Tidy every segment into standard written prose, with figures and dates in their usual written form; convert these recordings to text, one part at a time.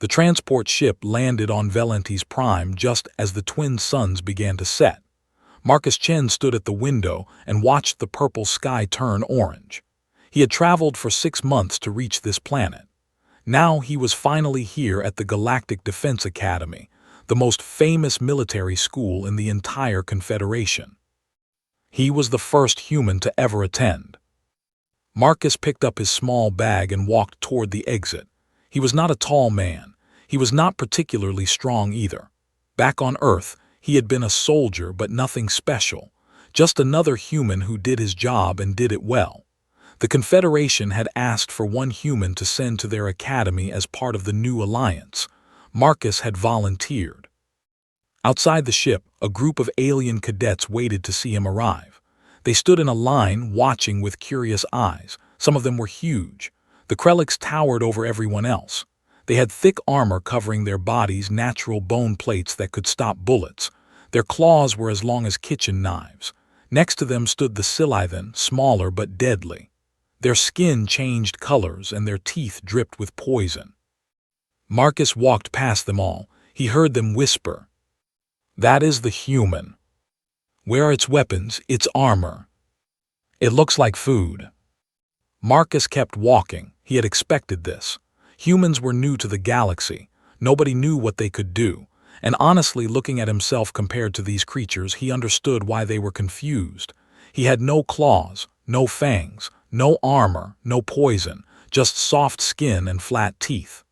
The transport ship landed on Valenti's Prime just as the twin suns began to set. Marcus Chen stood at the window and watched the purple sky turn orange. He had traveled for 6 months to reach this planet. Now he was finally here at the Galactic Defense Academy, the most famous military school in the entire Confederation. He was the first human to ever attend. Marcus picked up his small bag and walked toward the exit. He was not a tall man. He was not particularly strong either. Back on Earth, he had been a soldier, but nothing special. Just another human who did his job and did it well. The Confederation had asked for one human to send to their academy as part of the new alliance. Marcus had volunteered. Outside the ship, a group of alien cadets waited to see him arrive. They stood in a line, watching with curious eyes. Some of them were huge. The Krelliks towered over everyone else. They had thick armor covering their bodies, natural bone plates that could stop bullets. Their claws were as long as kitchen knives. Next to them stood the Scythian, smaller but deadly. Their skin changed colors and their teeth dripped with poison. Marcus walked past them all. He heard them whisper, "That is the human. Where are its weapons, its armor? It looks like food." Marcus kept walking. He had expected this. Humans were new to the galaxy. Nobody knew what they could do. And honestly, looking at himself compared to these creatures, he understood why they were confused. He had no claws, no fangs, no armor, no poison, just soft skin and flat teeth.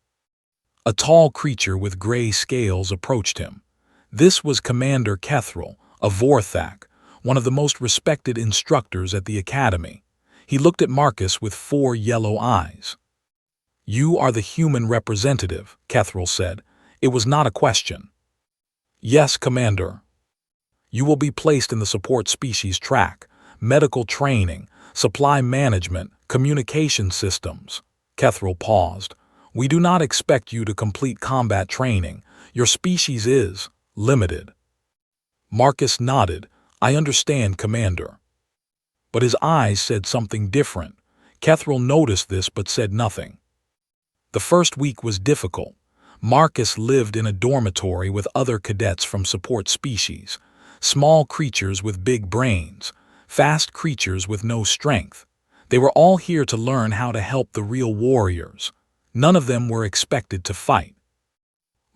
A tall creature with gray scales approached him. This was Commander Kethril, a Vorthak, one of the most respected instructors at the academy. He looked at Marcus with 4 yellow eyes. "You are the human representative," Kethril said. It was not a question. "Yes, Commander." "You will be placed in the support species track, medical training, supply management, communication systems." Kethril paused. "We do not expect you to complete combat training. Your species is limited." Marcus nodded. "I understand, Commander." But his eyes said something different. Kethril noticed this but said nothing. The first week was difficult. Marcus lived in a dormitory with other cadets from support species. Small creatures with big brains. Fast creatures with no strength. They were all here to learn how to help the real warriors. None of them were expected to fight.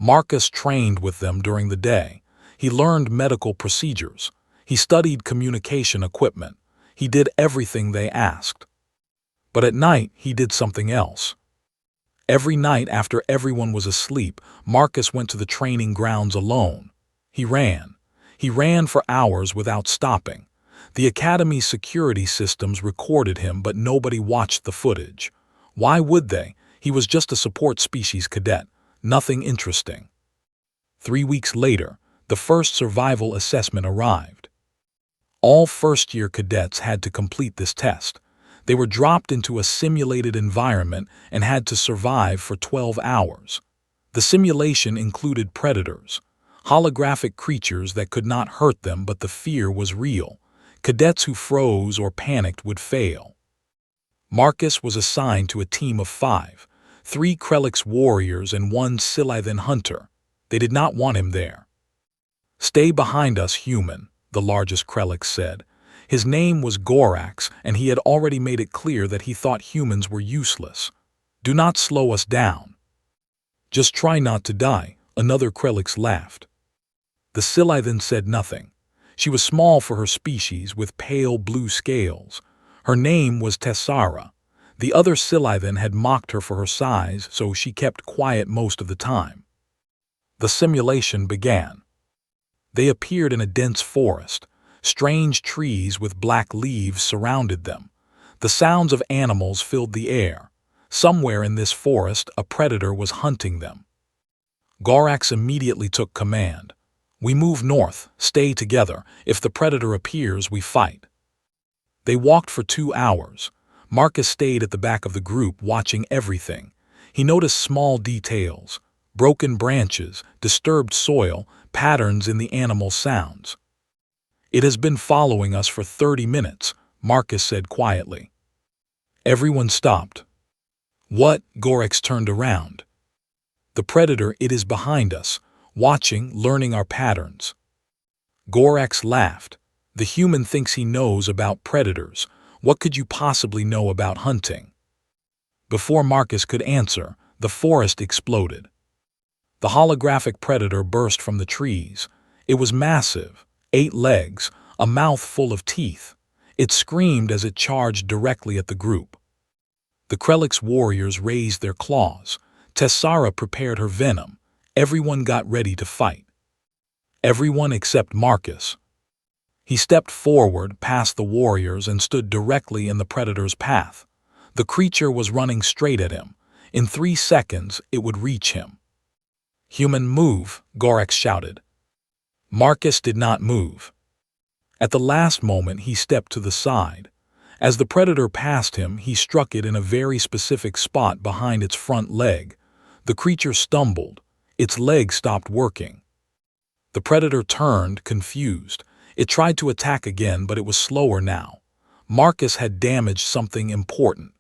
Marcus trained with them during the day. He learned medical procedures. He studied communication equipment. He did everything they asked. But at night, he did something else. Every night after everyone was asleep, Marcus went to the training grounds alone. He ran. He ran for hours without stopping. The academy's security systems recorded him, but nobody watched the footage. Why would they? He was just a support species cadet. Nothing interesting. 3 weeks later, the first survival assessment arrived. All first-year cadets had to complete this test. They were dropped into a simulated environment and had to survive for 12 hours. The simulation included predators, holographic creatures that could not hurt them, but the fear was real. Cadets who froze or panicked would fail. Marcus was assigned to a team of 5, 3 Krelliks warriors and 1 Scythian hunter. They did not want him there. "Stay behind us, human," the largest Krellik said. His name was Gorax, and he had already made it clear that he thought humans were useless. "Do not slow us down." "Just try not to die," another Krellix laughed. The Scythian said nothing. She was small for her species, with pale blue scales. Her name was Tessara. The other Scythian had mocked her for her size, so she kept quiet most of the time. The simulation began. They appeared in a dense forest. Strange trees with black leaves surrounded them. The sounds of animals filled the air. Somewhere in this forest, a predator was hunting them. Gorax immediately took command. "We move north, stay together. If the predator appears, we fight." They walked for 2 hours. Marcus stayed at the back of the group, watching everything. He noticed small details, broken branches, disturbed soil, patterns in the animal sounds. "It has been following us for 30 minutes, Marcus said quietly. Everyone stopped. "What?" Gorax turned around. The predator, it is behind us, watching, learning our patterns. Gorax laughed. The human thinks he knows about predators. What could you possibly know about hunting? Before Marcus could answer, the forest exploded. The holographic predator burst from the trees. It was massive, 8 legs, a mouth full of teeth. It screamed as it charged directly at the group. The Krelix warriors raised their claws. Tessara prepared her venom. Everyone got ready to fight. Everyone except Marcus. He stepped forward past the warriors and stood directly in the predator's path. The creature was running straight at him. In 3 seconds, it would reach him. "Human, move," Gorax shouted. Marcus did not move. At the last moment, he stepped to the side. As the predator passed him, he struck it in a very specific spot behind its front leg. The creature stumbled. Its leg stopped working. The predator turned, confused. It tried to attack again, but it was slower now. Marcus had damaged something important.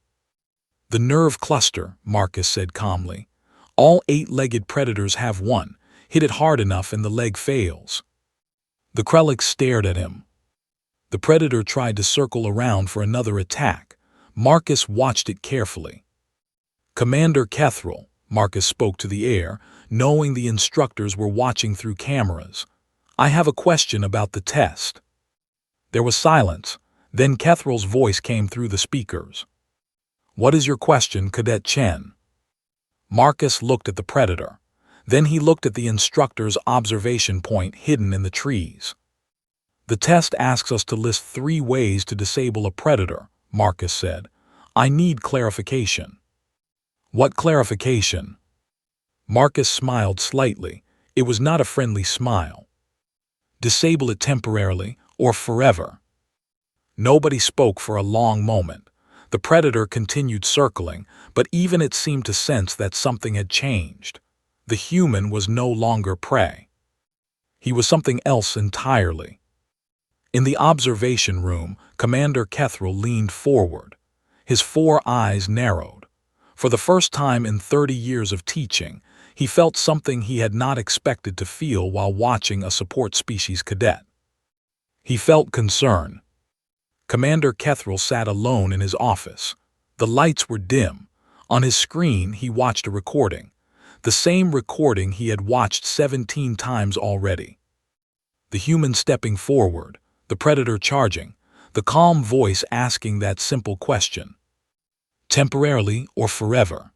"The nerve cluster," Marcus said calmly. "All 8-legged predators have one. Hit it hard enough and the leg fails." The Krelix stared at him. The predator tried to circle around for another attack. Marcus watched it carefully. "Commander Kethril," Marcus spoke to the air, knowing the instructors were watching through cameras. "I have a question about the test." There was silence. Then Kethril's voice came through the speakers. "What is your question, Cadet Chen?" Marcus looked at the predator. Then he looked at the instructor's observation point hidden in the trees. "The test asks us to list 3 ways to disable a predator," Marcus said. "I need clarification." "What clarification?" Marcus smiled slightly. It was not a friendly smile. "Disable it temporarily or forever." Nobody spoke for a long moment. The predator continued circling, but even it seemed to sense that something had changed. The human was no longer prey. He was something else entirely. In the observation room, Commander Kethril leaned forward. His 4 eyes narrowed. For the first time in 30 years of teaching, he felt something he had not expected to feel while watching a support species cadet. He felt concern. Commander Kethril sat alone in his office. The lights were dim. On his screen, he watched a recording. The same recording he had watched 17 times already. The human stepping forward, the predator charging, the calm voice asking that simple question. Temporarily or forever?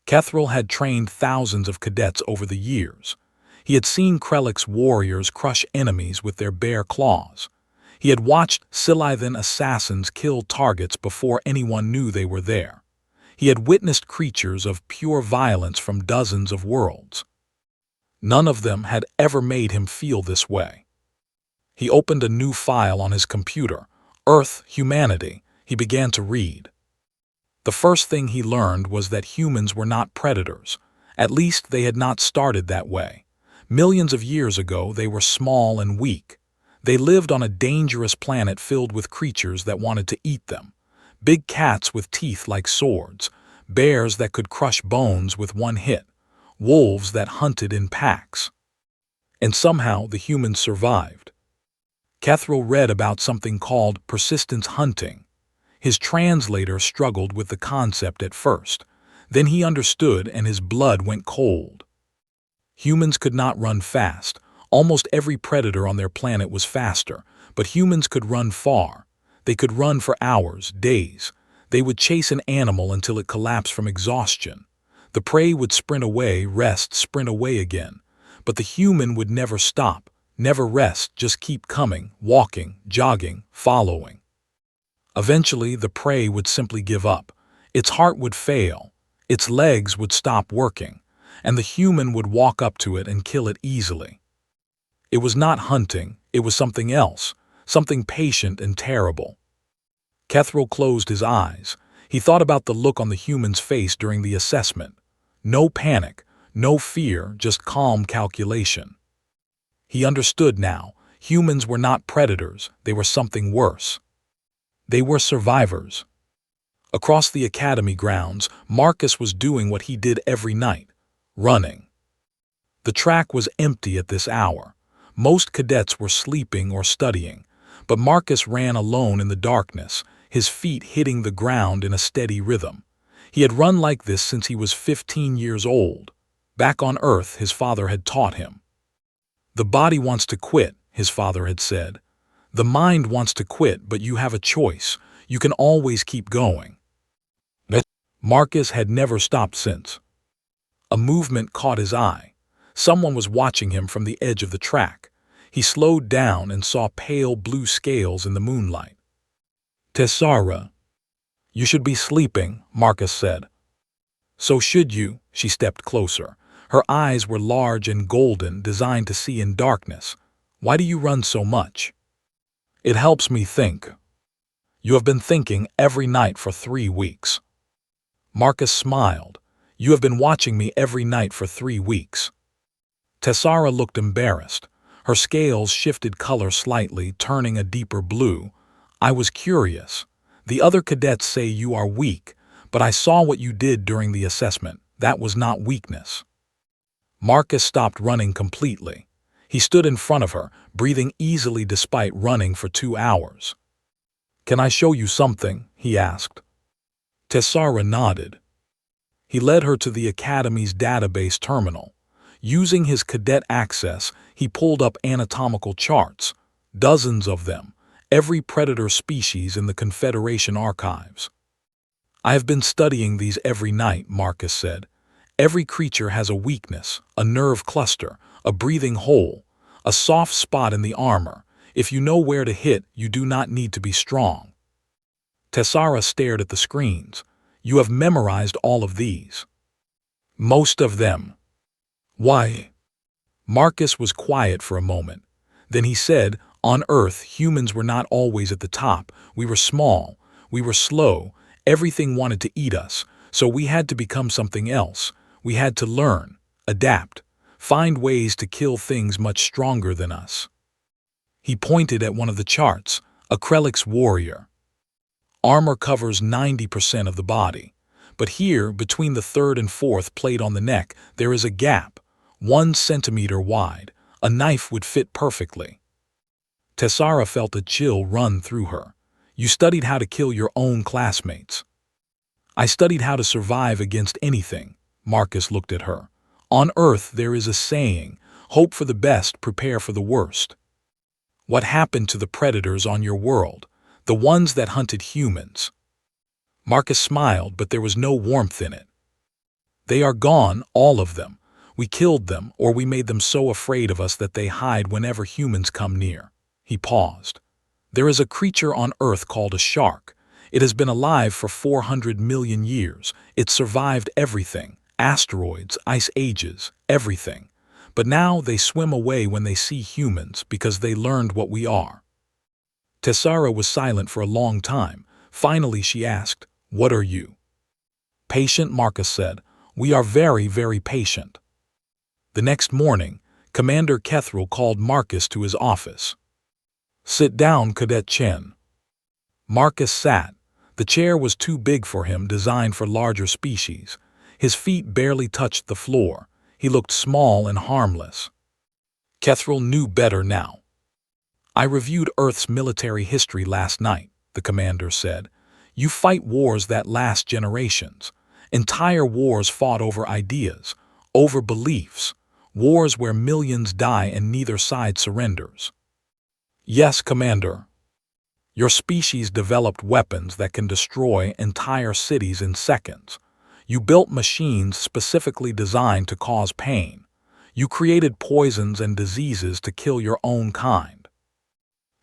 Kethril had trained thousands of cadets over the years. He had seen Krelix warriors crush enemies with their bare claws. He had watched Scythian assassins kill targets before anyone knew they were there. He had witnessed creatures of pure violence from dozens of worlds. None of them had ever made him feel this way. He opened a new file on his computer, Earth, Humanity. He began to read. The first thing he learned was that humans were not predators. At least they had not started that way. Millions of years ago, they were small and weak. They lived on a dangerous planet filled with creatures that wanted to eat them. Big cats with teeth like swords, bears that could crush bones with one hit, wolves that hunted in packs. And somehow the humans survived. Kethril read about something called persistence hunting. His translator struggled with the concept at first. Then he understood and his blood went cold. Humans could not run fast. Almost every predator on their planet was faster, but humans could run far. They could run for hours, days. They would chase an animal until it collapsed from exhaustion. The prey would sprint away, rest, sprint away again. But the human would never stop, never rest, just keep coming, walking, jogging, following. Eventually, the prey would simply give up. Its heart would fail. Its legs would stop working, and the human would walk up to it and kill it easily. It was not hunting, it was something else, something patient and terrible. Kethril closed his eyes. He thought about the look on the human's face during the assessment. No panic, no fear, just calm calculation. He understood now. Humans were not predators, they were something worse. They were survivors. Across the academy grounds, Marcus was doing what he did every night, running. The track was empty at this hour. Most cadets were sleeping or studying, but Marcus ran alone in the darkness, his feet hitting the ground in a steady rhythm. He had run like this since he was 15 years old. Back on Earth, his father had taught him. The body wants to quit, his father had said. The mind wants to quit, but you have a choice. You can always keep going. Marcus had never stopped since. A movement caught his eye. Someone was watching him from the edge of the track. He slowed down and saw pale blue scales in the moonlight. Tessara. You should be sleeping, Marcus said. So should you, she stepped closer. Her eyes were large and golden, designed to see in darkness. Why do you run so much? It helps me think. You have been thinking every night for 3 weeks. Marcus smiled. You have been watching me every night for 3 weeks. Tessara looked embarrassed. Her scales shifted color slightly, turning a deeper blue. I was curious. The other cadets say you are weak, but I saw what you did during the assessment. That was not weakness. Marcus stopped running completely. He stood in front of her, breathing easily despite running for 2 hours. Can I show you something? He asked. Tessara nodded. He led her to the Academy's database terminal. Using his cadet access, he pulled up anatomical charts, dozens of them, every predator species in the Confederation archives. I have been studying these every night, Marcus said. Every creature has a weakness, a nerve cluster, a breathing hole, a soft spot in the armor. If you know where to hit, you do not need to be strong. Tessara stared at the screens. You have memorized all of these. Most of them. Why? Marcus was quiet for a moment. Then he said, on Earth, humans were not always at the top. We were small. We were slow. Everything wanted to eat us. So we had to become something else. We had to learn, adapt, find ways to kill things much stronger than us. He pointed at one of the charts, Acrylic's warrior. Armor covers 90% of the body. But here, between the 3rd and 4th plate on the neck, there is a gap, 1 centimeter wide. A knife would fit perfectly. Tessara felt a chill run through her. You studied how to kill your own classmates. I studied how to survive against anything. Marcus looked at her. On Earth, there is a saying, hope for the best, prepare for the worst. What happened to the predators on your world? The ones that hunted humans? Marcus smiled, but there was no warmth in it. They are gone, all of them. We killed them, or we made them so afraid of us that they hide whenever humans come near. He paused. There is a creature on Earth called a shark. It has been alive for 400 million years. It survived everything. Asteroids, ice ages, everything. But now they swim away when they see humans because they learned what we are. Tessara was silent for a long time. Finally she asked, what are you? Patient, Marcus said. We are very, very patient. The next morning, Commander Kethril called Marcus to his office. Sit down, Cadet Chen. Marcus sat. The chair was too big for him, designed for larger species. His feet barely touched the floor. He looked small and harmless. Kethril knew better now. I reviewed Earth's military history last night, the commander said. You fight wars that last generations. Entire wars fought over ideas, over beliefs. Wars where millions die and neither side surrenders. Yes, Commander. Your species developed weapons that can destroy entire cities in seconds. You built machines specifically designed to cause pain. You created poisons and diseases to kill your own kind.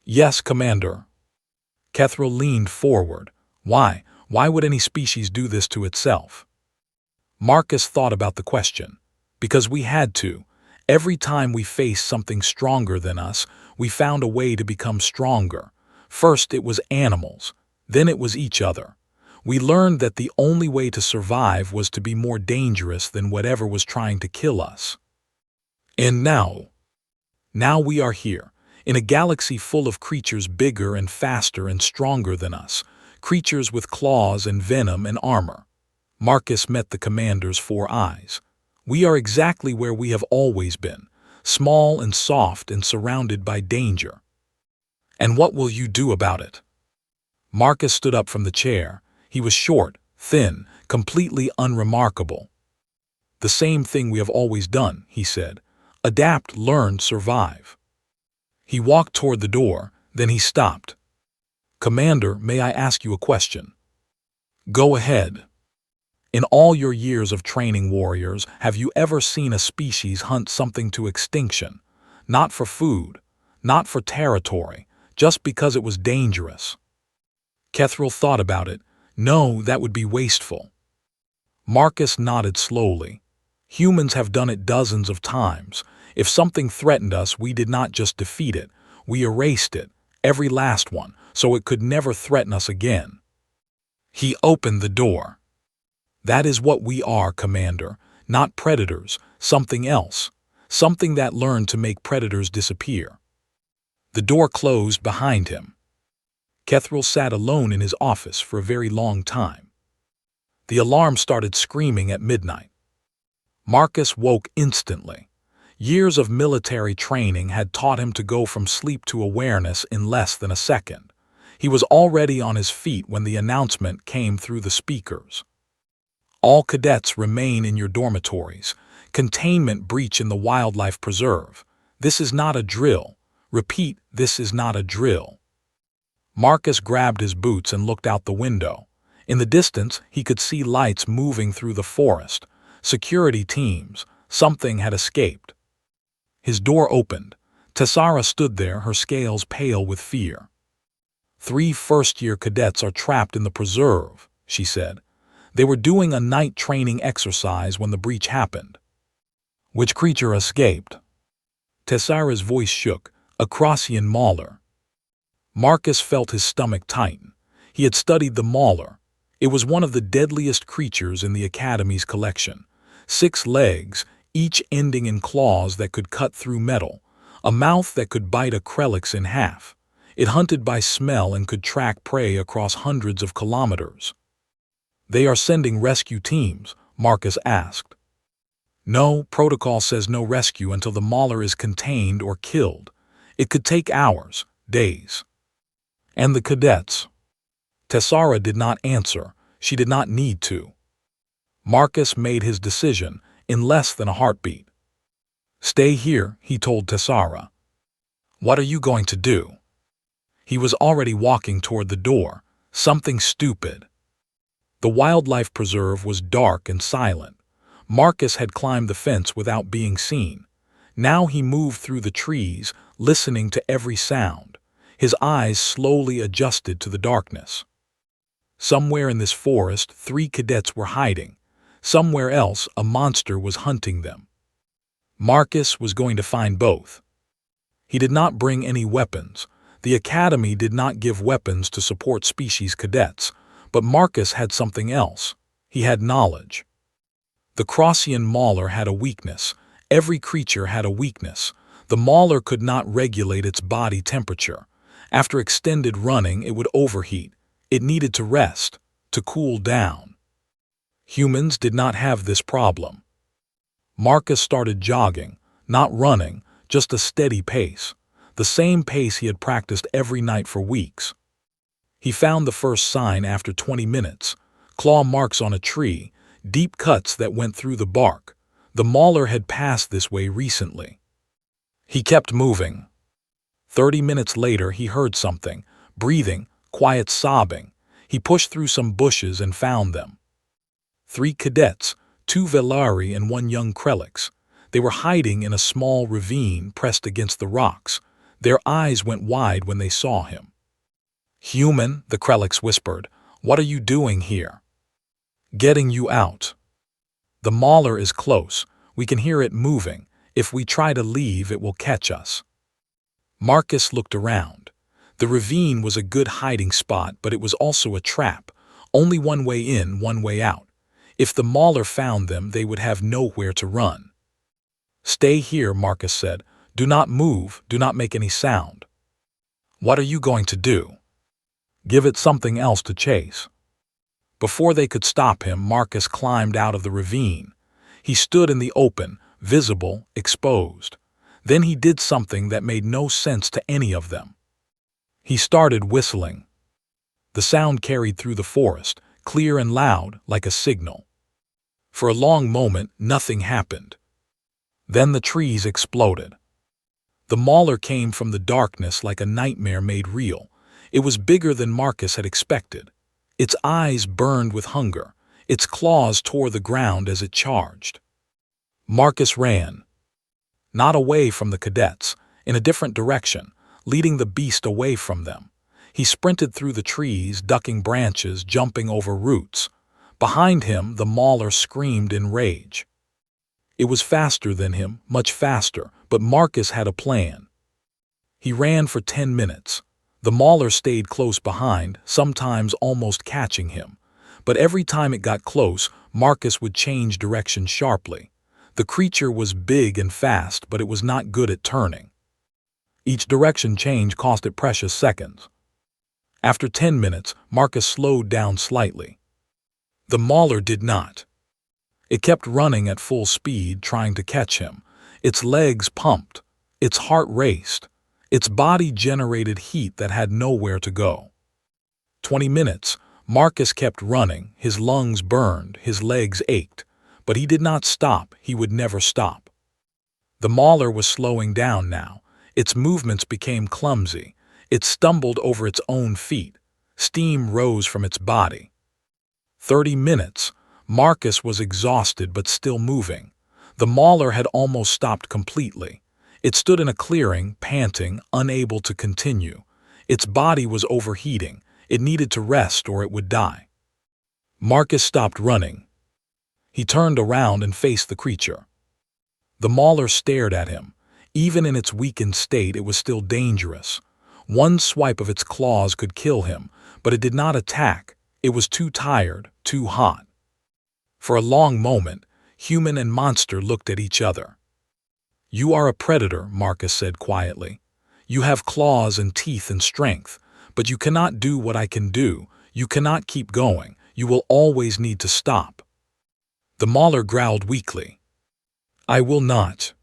Yes, Commander. Kethril leaned forward. Why? Why would any species do this to itself? Marcus thought about the question. Because we had to. Every time we faced something stronger than us, we found a way to become stronger. First it was animals, then it was each other. We learned that the only way to survive was to be more dangerous than whatever was trying to kill us. And now we are here, in a galaxy full of creatures bigger and faster and stronger than us, creatures with claws and venom and armor. Marcus met the commander's 4 eyes. We are exactly where we have always been, small and soft and surrounded by danger. And what will you do about it? Marcus stood up from the chair. He was short, thin, completely unremarkable. The same thing we have always done, he said. Adapt, learn, survive. He walked toward the door, then he stopped. Commander, may I ask you a question? Go ahead. In all your years of training warriors, have you ever seen a species hunt something to extinction? Not for food, not for territory, just because it was dangerous. Kethril thought about it. No, that would be wasteful. Marcus nodded slowly. Humans have done it dozens of times. If something threatened us, we did not just defeat it, we erased it, every last one, so it could never threaten us again. He opened the door. That is what we are, Commander, not predators, something else, something that learned to make predators disappear. The door closed behind him. Kethril sat alone in his office for a very long time. The alarm started screaming at midnight. Marcus woke instantly. Years of military training had taught him to go from sleep to awareness in less than a second. He was already on his feet when the announcement came through the speakers. All cadets remain in your dormitories. Containment breach in the wildlife preserve. This is not a drill. Repeat, this is not a drill. Marcus grabbed his boots and looked out the window. In the distance, he could see lights moving through the forest. Security teams. Something had escaped. His door opened. Tessara stood there, her scales pale with fear. 3 first-year cadets are trapped in the preserve, she said. They were doing a night training exercise when the breach happened. Which creature escaped? Tessara's voice shook. A Crossian mauler. Marcus felt his stomach tighten. He had studied the mauler. It was one of the deadliest creatures in the Academy's collection. 6 legs, each ending in claws that could cut through metal, a mouth that could bite a Krelix in half. It hunted by smell and could track prey across hundreds of kilometers. They are sending rescue teams, Marcus asked. No, protocol says no rescue until the mauler is contained or killed. It could take hours, days. And the cadets? Tessara did not answer. She did not need to. Marcus made his decision in less than a heartbeat. Stay here, he told Tessara. What are you going to do? He was already walking toward the door. Something stupid. The wildlife preserve was dark and silent. Marcus had climbed the fence without being seen. Now he moved through the trees, listening to every sound. His eyes slowly adjusted to the darkness. Somewhere in this forest, 3 cadets were hiding. Somewhere else, a monster was hunting them. Marcus was going to find both. He did not bring any weapons. The Academy did not give weapons to support species cadets, but Marcus had something else. He had knowledge. The Crossian mauler had a weakness. Every creature had a weakness. The mauler could not regulate its body temperature. After extended running, it would overheat. It needed to rest, to cool down. Humans did not have this problem. Marcus started jogging, not running, just a steady pace, the same pace he had practiced every night for weeks. He found the first sign after 20 minutes, claw marks on a tree, deep cuts that went through the bark. The mauler had passed this way recently. He kept moving. 30 minutes later, he heard something, breathing, quiet sobbing. He pushed through some bushes and found them. 3 cadets, 2 Velari and 1 young Krelix. They were hiding in a small ravine pressed against the rocks. Their eyes went wide when they saw him. Human, the Krelix whispered, what are you doing here? Getting you out. The mauler is close. We can hear it moving. If we try to leave, it will catch us. Marcus looked around. The ravine was a good hiding spot, but it was also a trap. Only one way in, one way out. If the mauler found them, they would have nowhere to run. Stay here, Marcus said. Do not move, do not make any sound. What are you going to do? Give it something else to chase. Before they could stop him, Marcus climbed out of the ravine. He stood in the open, visible, exposed. Then he did something that made no sense to any of them. He started whistling. The sound carried through the forest, clear and loud, like a signal. For a long moment, nothing happened. Then the trees exploded. The mauler came from the darkness like a nightmare made real. It was bigger than Marcus had expected. Its eyes burned with hunger. Its claws tore the ground as it charged. Marcus ran. Not away from the cadets, in a different direction, leading the beast away from them. He sprinted through the trees, ducking branches, jumping over roots. Behind him, the mauler screamed in rage. It was faster than him, much faster, but Marcus had a plan. He ran for 10 minutes. The mauler stayed close behind, sometimes almost catching him. But every time it got close, Marcus would change direction sharply. The creature was big and fast, but it was not good at turning. Each direction change cost it precious seconds. After 10 minutes, Marcus slowed down slightly. The mauler did not. It kept running at full speed, trying to catch him. Its legs pumped. Its heart raced. Its body generated heat that had nowhere to go. 20 minutes, Marcus kept running. His lungs burned, his legs ached. But he did not stop. He would never stop. The mauler was slowing down now. Its movements became clumsy. It stumbled over its own feet. Steam rose from its body. 30 minutes. Marcus was exhausted but still moving. The mauler had almost stopped completely. It stood in a clearing, panting, unable to continue. Its body was overheating. It needed to rest or it would die. Marcus stopped running. He turned around and faced the creature. The mauler stared at him. Even in its weakened state, it was still dangerous. One swipe of its claws could kill him, but it did not attack. It was too tired, too hot. For a long moment, human and monster looked at each other. "You are a predator," Marcus said quietly. "You have claws and teeth and strength, but you cannot do what I can do. You cannot keep going. You will always need to stop." The mauler growled weakly. "I will not."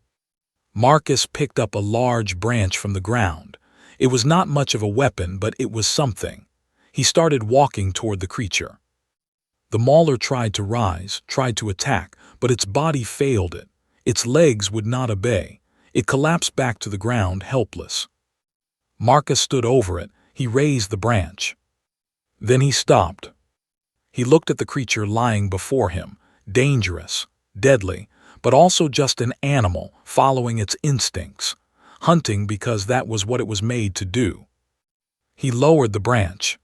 Marcus picked up a large branch from the ground. It was not much of a weapon, but it was something. He started walking toward the creature. The mauler tried to rise, tried to attack, but its body failed it. Its legs would not obey. It collapsed back to the ground, helpless. Marcus stood over it. He raised the branch. Then he stopped. He looked at the creature lying before him, dangerous, deadly, but also just an animal following its instincts, hunting because that was what it was made to do. He lowered the branch.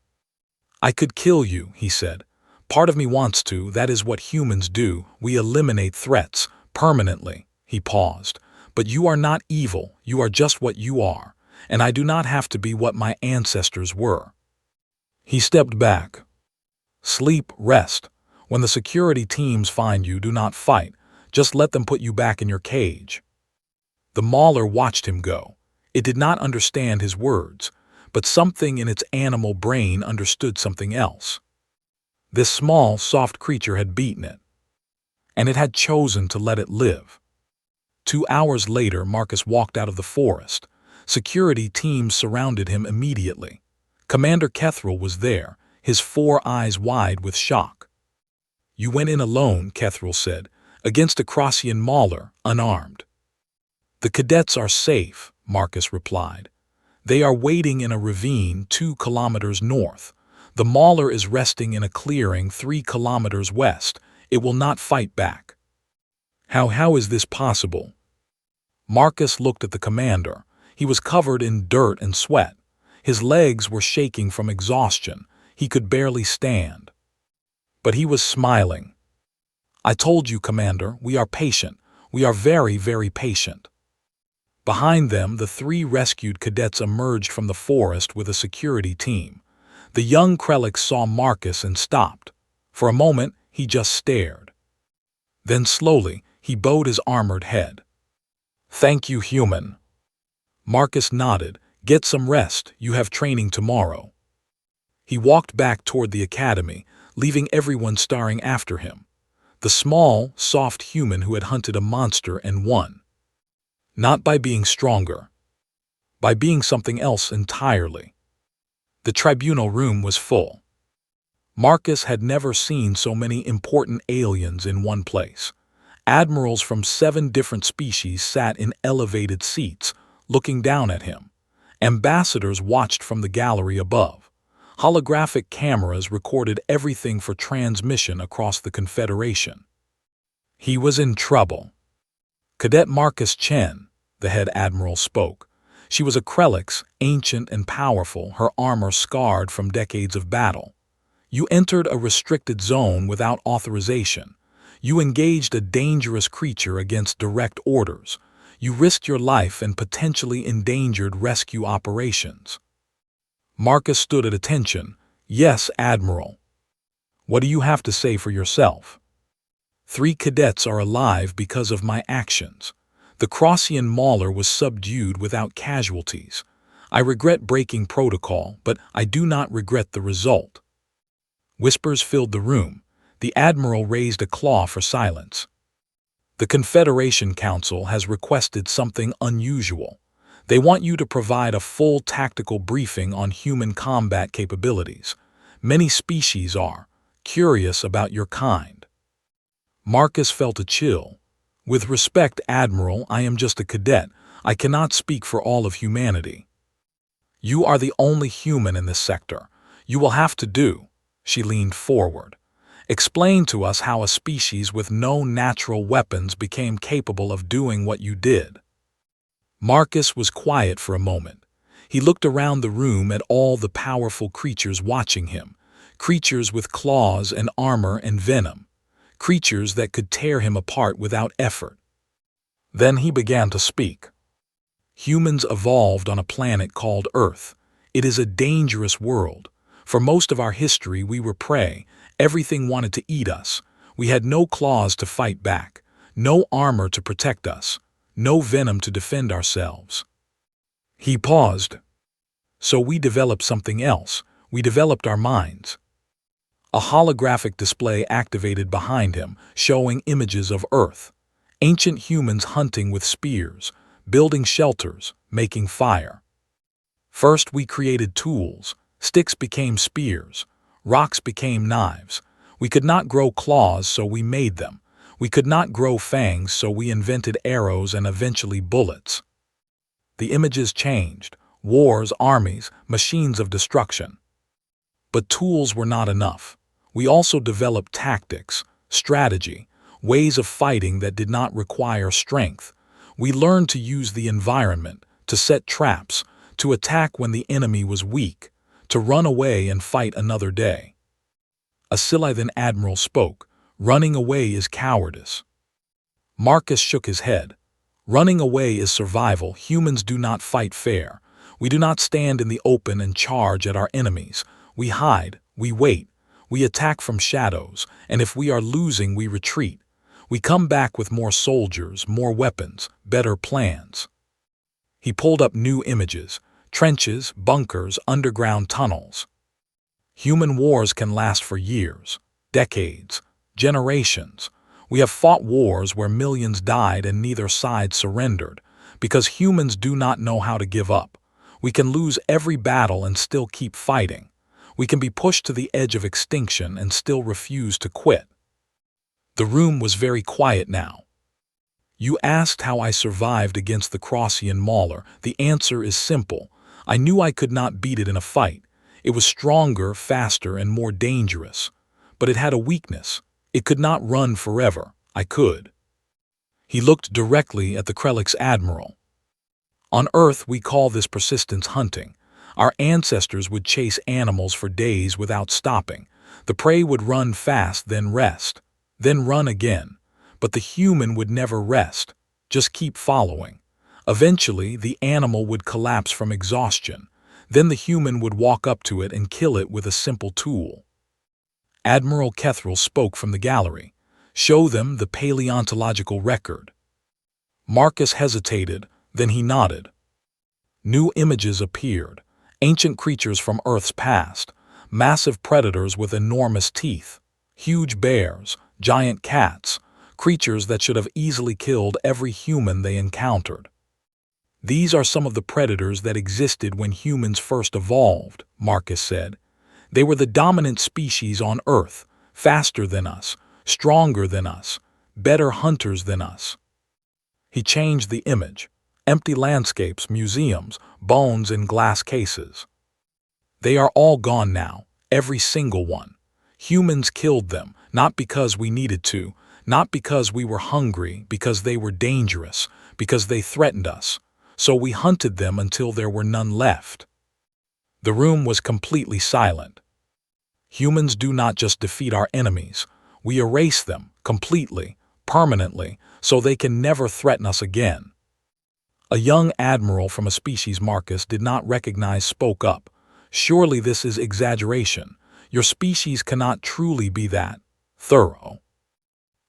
"I could kill you," he said. "Part of me wants to. That is what humans do. We eliminate threats, permanently." He paused. "But you are not evil. You are just what you are. And I do not have to be what my ancestors were." He stepped back. "Sleep, rest. When the security teams find you, do not fight. Just let them put you back in your cage." The mauler watched him go. It did not understand his words, but something in its animal brain understood something else. This small, soft creature had beaten it, and it had chosen to let it live. 2 hours later, Marcus walked out of the forest. Security teams surrounded him immediately. Commander Kethril was there, his 4 eyes wide with shock. "You went in alone," Kethril said, "against a Crossian mauler, unarmed." "The cadets are safe," Marcus replied. "They are waiting in a ravine 2 kilometers north. The mauler is resting in a clearing 3 kilometers west. It will not fight back." How is this possible?" Marcus looked at the commander. He was covered in dirt and sweat. His legs were shaking from exhaustion. He could barely stand. But he was smiling. "I told you, Commander, we are patient. We are very, very patient." Behind them, the 3 rescued cadets emerged from the forest with a security team. The young Krelix saw Marcus and stopped. For a moment, he just stared. Then slowly, he bowed his armored head. "Thank you, human." Marcus nodded. "Get some rest. You have training tomorrow." He walked back toward the academy, leaving everyone staring after him. The small, soft human who had hunted a monster and won. Not by being stronger, by being something else entirely. The tribunal room was full. Marcus had never seen so many important aliens in one place. Admirals from 7 different species sat in elevated seats, looking down at him. Ambassadors watched from the gallery above. Holographic cameras recorded everything for transmission across the Confederation. He was in trouble. Cadet Marcus Chen, the head admiral, spoke. She was a Krelix, ancient and powerful, her armor scarred from decades of battle. You entered a restricted zone without authorization. You engaged a dangerous creature against direct orders. You risked your life and potentially endangered rescue operations. Marcus stood at attention. Yes, Admiral. What do you have to say for yourself? 3 cadets are alive because of my actions. The Crossian Mauler was subdued without casualties. I regret breaking protocol, but I do not regret the result. Whispers filled the room. The Admiral raised a claw for silence. The Confederation Council has requested something unusual. They want you to provide a full tactical briefing on human combat capabilities. Many species are curious about your kind. Marcus felt a chill. With respect, Admiral, I am just a cadet. I cannot speak for all of humanity. You are the only human in this sector. You will have to do. She leaned forward. Explain to us how a species with no natural weapons became capable of doing what you did. Marcus was quiet for a moment. He looked around the room at all the powerful creatures watching him, creatures with claws and armor and venom, creatures that could tear him apart without effort. Then he began to speak. Humans evolved on a planet called Earth. It is a dangerous world. For most of our history, we were prey. Everything wanted to eat us. We had no claws to fight back, no armor to protect us, no venom to defend ourselves. He paused. So we developed something else. We developed our minds. A holographic display activated behind him, showing images of Earth. Ancient humans hunting with spears, building shelters, making fire. First, we created tools. Sticks became spears. Rocks became knives. We could not grow claws, so we made them. We could not grow fangs, so we invented arrows and eventually bullets. The images changed. Wars, armies, machines of destruction. But tools were not enough. We also developed tactics, strategy, ways of fighting that did not require strength. We learned to use the environment, to set traps, to attack when the enemy was weak, to run away and fight another day. A Scythian admiral spoke. Running away is cowardice. Marcus shook his head. Running away is survival. Humans do not fight fair. We do not stand in the open and charge at our enemies. We hide, we wait, we attack from shadows, and if we are losing, we retreat. We come back with more soldiers, more weapons, better plans. He pulled up new images. Trenches, bunkers, underground tunnels. Human wars can last for years, decades, generations. We have fought wars where millions died and neither side surrendered, because humans do not know how to give up. We can lose every battle and still keep fighting. We can be pushed to the edge of extinction and still refuse to quit. The room was very quiet now. You asked how I survived against the Crossian Mauler. The answer is simple. I knew I could not beat it in a fight. It was stronger, faster, and more dangerous. But it had a weakness. It could not run forever. I could. He looked directly at the Krelix Admiral. On Earth, we call this persistence hunting. Our ancestors would chase animals for days without stopping. The prey would run fast, then rest, then run again. But the human would never rest, just keep following. Eventually, the animal would collapse from exhaustion. Then the human would walk up to it and kill it with a simple tool. Admiral Kethril spoke from the gallery. Show them the paleontological record. Marcus hesitated, then he nodded. New images appeared. Ancient creatures from Earth's past. Massive predators with enormous teeth. Huge bears, giant cats, creatures that should have easily killed every human they encountered. "These are some of the predators that existed when humans first evolved," Marcus said. "They were the dominant species on Earth, faster than us, stronger than us, better hunters than us." He changed the image. Empty landscapes, museums, bones in glass cases. "They are all gone now, every single one. Humans killed them, not because we needed to, not because we were hungry, because they were dangerous, because they threatened us. So we hunted them until there were none left." The room was completely silent. "Humans do not just defeat our enemies. We erase them, completely, permanently, so they can never threaten us again." A young admiral from a species Marcus did not recognize spoke up. "Surely this is exaggeration. Your species cannot truly be that thorough."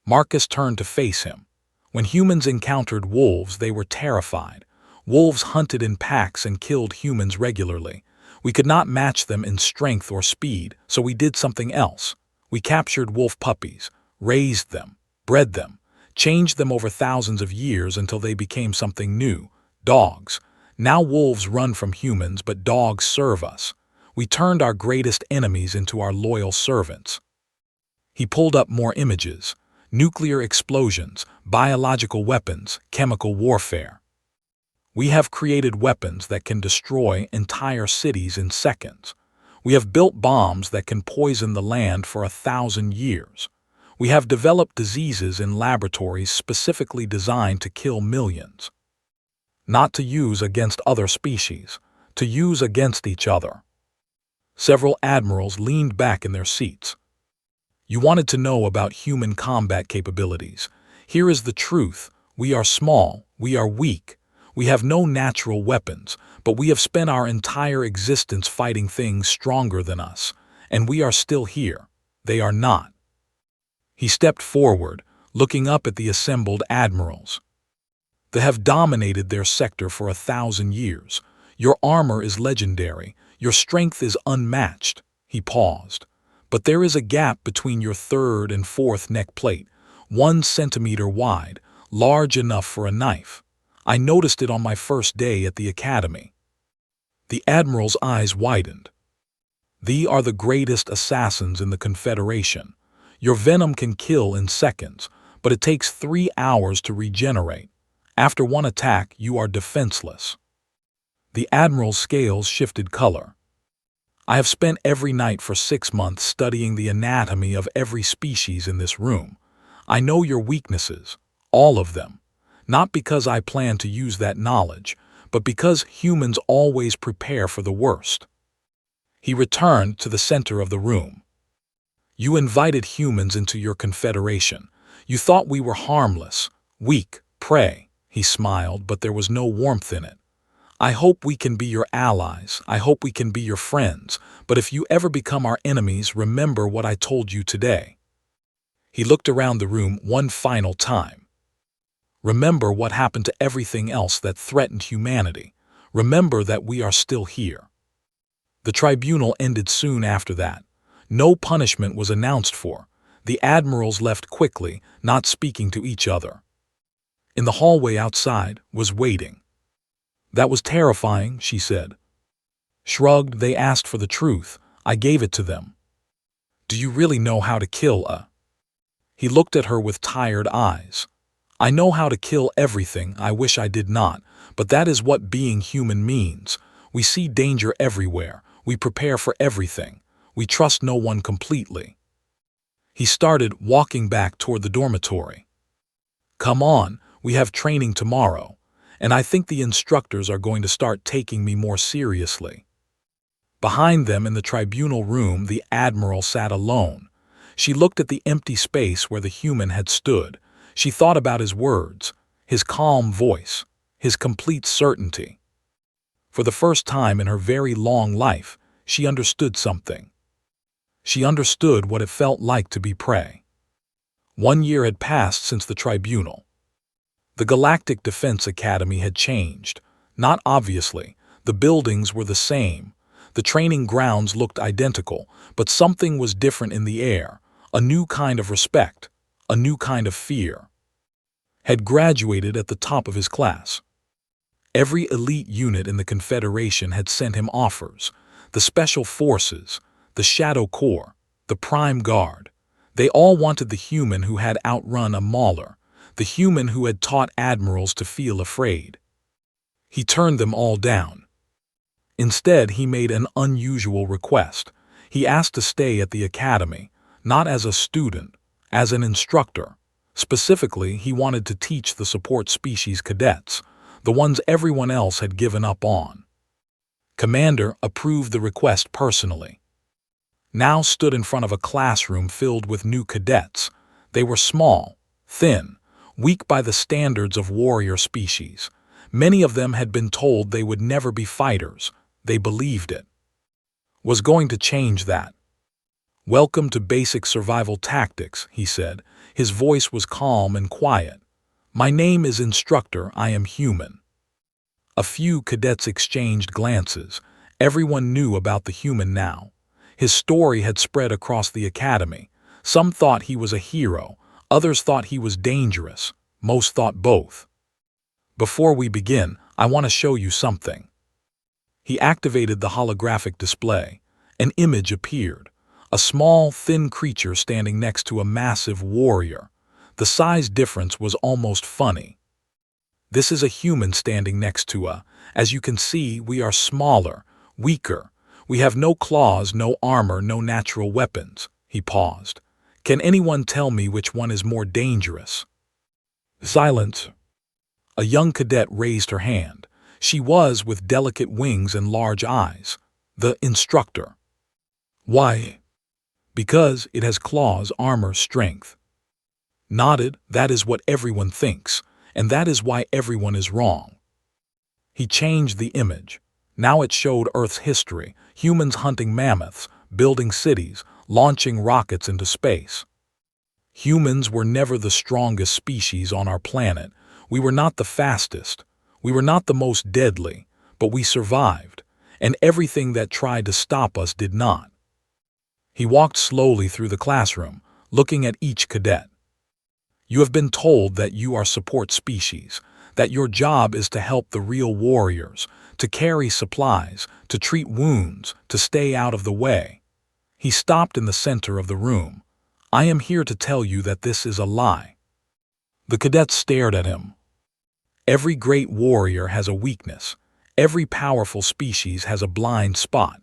Marcus turned to face him. "When humans encountered wolves, they were terrified. Wolves hunted in packs and killed humans regularly. We could not match them in strength or speed, so we did something else. We captured wolf puppies, raised them, bred them, changed them over thousands of years until they became something new, dogs. Now wolves run from humans, but dogs serve us. We turned our greatest enemies into our loyal servants." He pulled up more images: nuclear explosions, biological weapons, chemical warfare. "We have created weapons that can destroy entire cities in seconds. We have built bombs that can poison the land for 1,000 years. We have developed diseases in laboratories specifically designed to kill millions. Not to use against other species, to use against each other." Several admirals leaned back in their seats. "You wanted to know about human combat capabilities. Here is the truth. We are small, we are weak. We have no natural weapons, but we have spent our entire existence fighting things stronger than us, and we are still here. They are not." He stepped forward, looking up at the assembled admirals. "They have dominated their sector for 1,000 years. Your armor is legendary. Your strength is unmatched." He paused. "But there is a gap between your third and fourth neck plate, 1 centimeter wide, large enough for a knife. I noticed it on my first day at the academy." The admiral's eyes widened. "They are the greatest assassins in the Confederation. Your venom can kill in seconds, but it takes 3 hours to regenerate. After one attack, you are defenseless." The admiral's scales shifted color. "I have spent every night for 6 months studying the anatomy of every species in this room. I know your weaknesses, all of them. Not because I plan to use that knowledge, but because humans always prepare for the worst." He returned to the center of the room. "You invited humans into your confederation. You thought we were harmless, weak, prey." He smiled, but there was no warmth in it. "I hope we can be your allies. I hope we can be your friends. But if you ever become our enemies, remember what I told you today." He looked around the room one final time. "Remember what happened to everything else that threatened humanity. Remember that we are still here." The tribunal ended soon after that. No punishment was announced for. The admirals left quickly, not speaking to each other. In the hallway outside was waiting. "That was terrifying," she said. Shrugged, "They asked for the truth. I gave it to them." "Do you really know how to kill a?" He looked at her with tired eyes. "I know how to kill everything. I wish I did not, but that is what being human means. We see danger everywhere. We prepare for everything. We trust no one completely." He started walking back toward the dormitory. "Come on, we have training tomorrow, and I think the instructors are going to start taking me more seriously." Behind them in the tribunal room, the admiral sat alone. She looked at the empty space where the human had stood. She thought about his words, his calm voice, his complete certainty. For the first time in her very long life, she understood something. She understood what it felt like to be prey. 1 year had passed since the tribunal. The Galactic Defense Academy had changed. Not obviously. The buildings were the same. The training grounds looked identical, but something was different in the air, a new kind of respect, a new kind of fear, had graduated at the top of his class. Every elite unit in the Confederation had sent him offers: the Special Forces, the Shadow Corps, the Prime Guard. They all wanted the human who had outrun a mauler, the human who had taught admirals to feel afraid. He turned them all down. Instead, he made an unusual request. He asked to stay at the academy, not as a student, as an instructor. Specifically, he wanted to teach the support species cadets, the ones everyone else had given up on. Commander approved the request personally. Now stood in front of a classroom filled with new cadets. They were small, thin, weak by the standards of warrior species. Many of them had been told they would never be fighters. They believed it. Was going to change that. "Welcome to basic survival tactics," he said. His voice was calm and quiet. "My name is Instructor. I am human." A few cadets exchanged glances. Everyone knew about the human now. His story had spread across the academy. Some thought he was a hero. Others thought he was dangerous. Most thought both. "Before we begin, I want to show you something." He activated the holographic display. An image appeared. A small, thin creature standing next to a massive warrior. The size difference was almost funny. "This is a human standing next to a. As you can see, we are smaller, weaker. We have no claws, no armor, no natural weapons." He paused. "Can anyone tell me which one is more dangerous?" Silence. A young cadet raised her hand. She was with delicate wings and large eyes. "The Instructor." "Why?" "Because it has claws, armor, strength." Nodded. "That is what everyone thinks, and that is why everyone is wrong." He changed the image. Now it showed Earth's history, humans hunting mammoths, building cities, launching rockets into space. Humans were never the strongest species on our planet. We were not the fastest. We were not the most deadly, but we survived, and everything that tried to stop us did not. He walked slowly through the classroom, looking at each cadet. "You have been told that you are support species, that your job is to help the real warriors, to carry supplies, to treat wounds, to stay out of the way." He stopped in the center of the room. "I am here to tell you that this is a lie." The cadets stared at him. Every great warrior has a weakness. Every powerful species has a blind spot.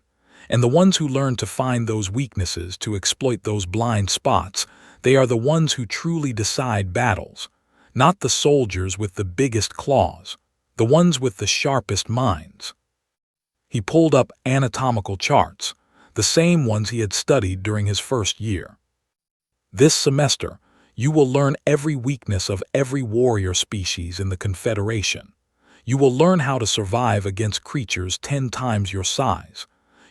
And the ones who learn to find those weaknesses, to exploit those blind spots, they are the ones who truly decide battles. Not the soldiers with the biggest claws, the ones with the sharpest minds. He pulled up anatomical charts, the same ones he had studied during his first year. "This semester, you will learn every weakness of every warrior species in the Confederation. You will learn how to survive against creatures 10 times your size.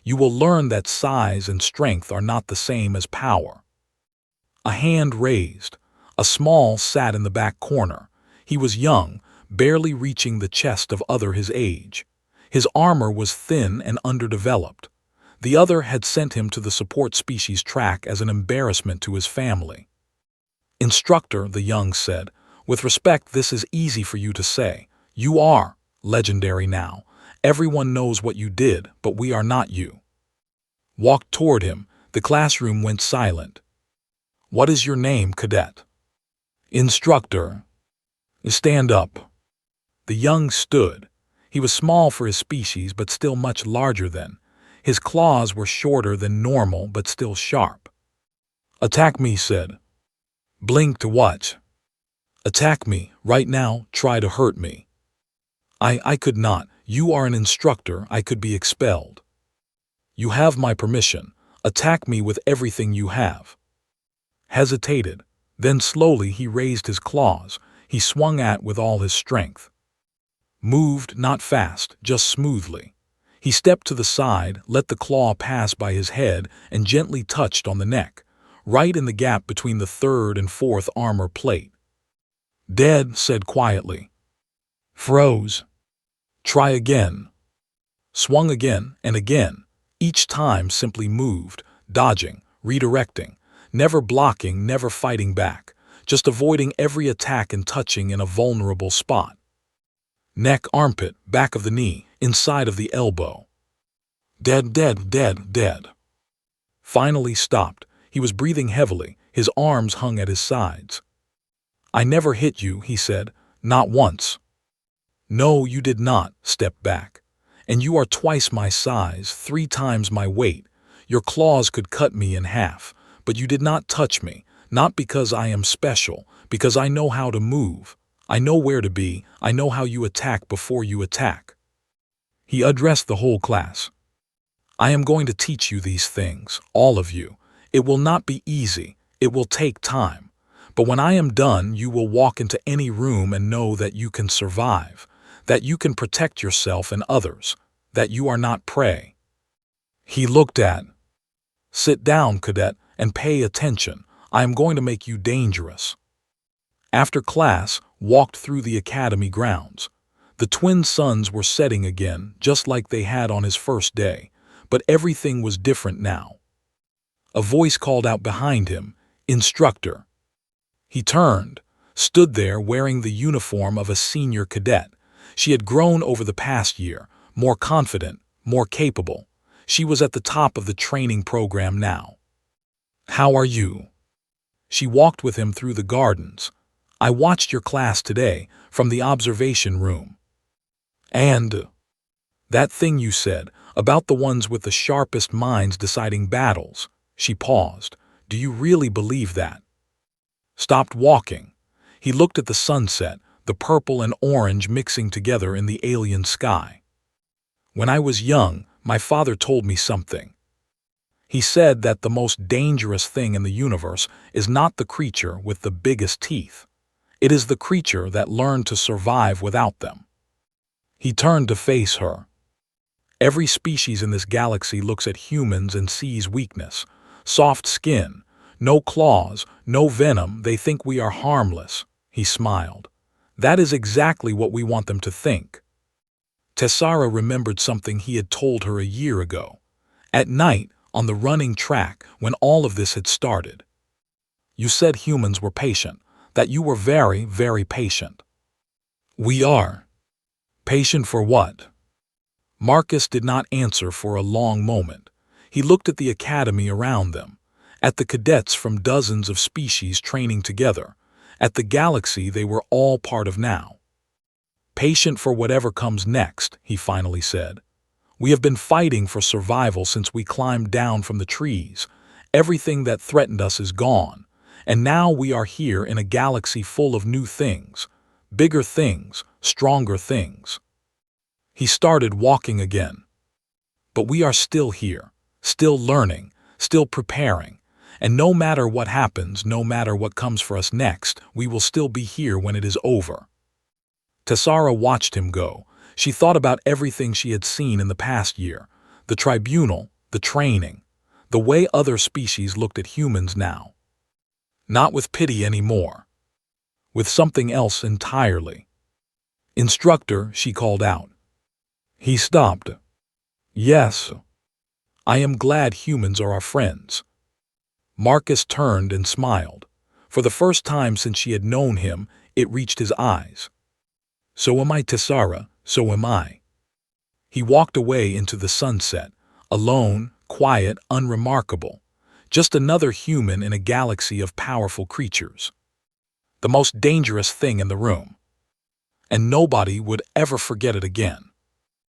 You will learn that size and strength are not the same as power." A hand raised. A small sat in the back corner. He was young, barely reaching the chest of other his age. His armor was thin and underdeveloped. The other had sent him to the support species track as an embarrassment to his family. "Instructor," the young said, "with respect, this is easy for you to say. You are legendary now. Everyone knows what you did, but we are not you." Walked toward him. The classroom went silent. "What is your name, cadet?" "Instructor." "Stand up." The young stood. He was small for his species, but still much larger than. His claws were shorter than normal, but still sharp. "Attack me," said. Blink to watch. "Attack me, right now, try to hurt me." I could not. You are an instructor, I could be expelled." "You have my permission. Attack me with everything you have." Hesitated. Then slowly he raised his claws. He swung at with all his strength. Moved, not fast, just smoothly. He stepped to the side, let the claw pass by his head, and gently touched on the neck, right in the gap between the 3rd and 4th armor plate. "Dead," said quietly. Froze. "Try again." Swung again and again. Each time simply moved, dodging, redirecting, never blocking, never fighting back, just avoiding every attack and touching in a vulnerable spot. Neck, armpit, back of the knee, inside of the elbow. Dead, dead, dead, dead. Finally stopped. He was breathing heavily, his arms hung at his sides. I never hit you, he said, not once. No, you did not, step back. And you are twice my size, 3 times my weight. Your claws could cut me in half, but you did not touch me, not because I am special, because I know how to move. I know where to be, I know how you attack before you attack. He addressed the whole class. I am going to teach you these things, all of you. It will not be easy, it will take time. But when I am done, you will walk into any room and know that you can survive, that you can protect yourself and others, that you are not prey. He looked at. Sit down, cadet, and pay attention. I am going to make you dangerous. After class, walked through the academy grounds. The twin suns were setting again, just like they had on his first day, but everything was different now. A voice called out behind him, Instructor. He turned, stood there wearing the uniform of a senior cadet. She had grown over the past year, more confident, more capable. She was at the top of the training program now. How are you? She walked with him through the gardens. I watched your class today, from the observation room. And that thing you said, about the ones with the sharpest minds deciding battles. She paused. Do you really believe that? Stopped walking. He looked at the sunset, the purple and orange mixing together in the alien sky. When I was young, my father told me something. He said that the most dangerous thing in the universe is not the creature with the biggest teeth. It is the creature that learned to survive without them. He turned to face her. Every species in this galaxy looks at humans and sees weakness. Soft skin, no claws, no venom, they think we are harmless. He smiled. That is exactly what we want them to think. Tessara remembered something he had told her a year ago. At night, on the running track, when all of this had started. You said humans were patient, that you were very, very patient. We are. Patient for what? Marcus did not answer for a long moment. He looked at the academy around them, at the cadets from dozens of species training together, at the galaxy they were all part of now. Patient for whatever comes next, he finally said. We have been fighting for survival since we climbed down from the trees. Everything that threatened us is gone, and now we are here in a galaxy full of new things, bigger things, stronger things. He started walking again. But we are still here, still learning, still preparing, and no matter what happens, no matter what comes for us next, we will still be here when it is over. Tessara watched him go. She thought about everything she had seen in the past year, the Tribunal, the training, the way other species looked at humans now. Not with pity anymore. With something else entirely. Instructor, she called out. He stopped. Yes. I am glad humans are our friends. Marcus turned and smiled. For the first time since she had known him, it reached his eyes. So am I, Tessara, so am I. He walked away into the sunset, alone, quiet, unremarkable. Just another human in a galaxy of powerful creatures. The most dangerous thing in the room. And nobody would ever forget it again.